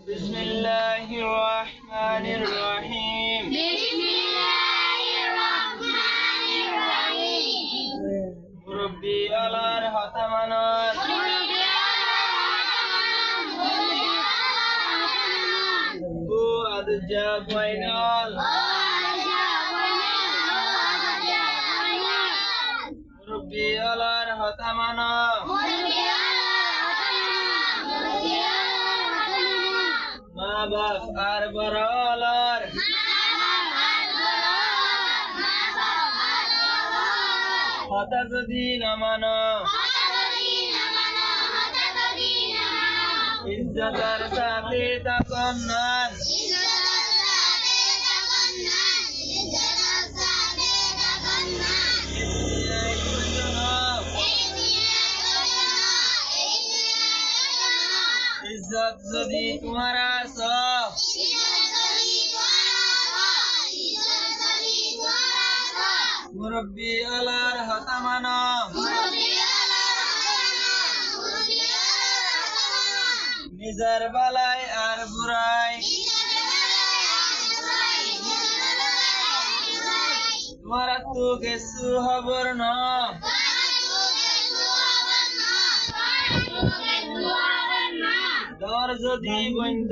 বিসমিল্লাহির রহমানির রহিম। মুরব্বি আলার হতামানার ও আদজা বাইনাল মুরব্বি আলার হতামানা মা বাপ আর বড় আলার হতা যদি না মানো ইজ্জতের সাথে তখন না ইজ্জত যদি তোমার মুরব্বি আলার হতা মানো নিজের বালাই আর বুড়াই তোমার তো কিছু খবর না দর যদি বন্ধ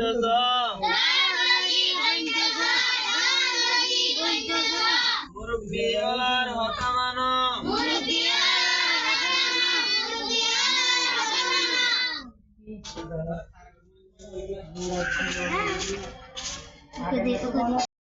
মুরব্বি আলার হতা মানো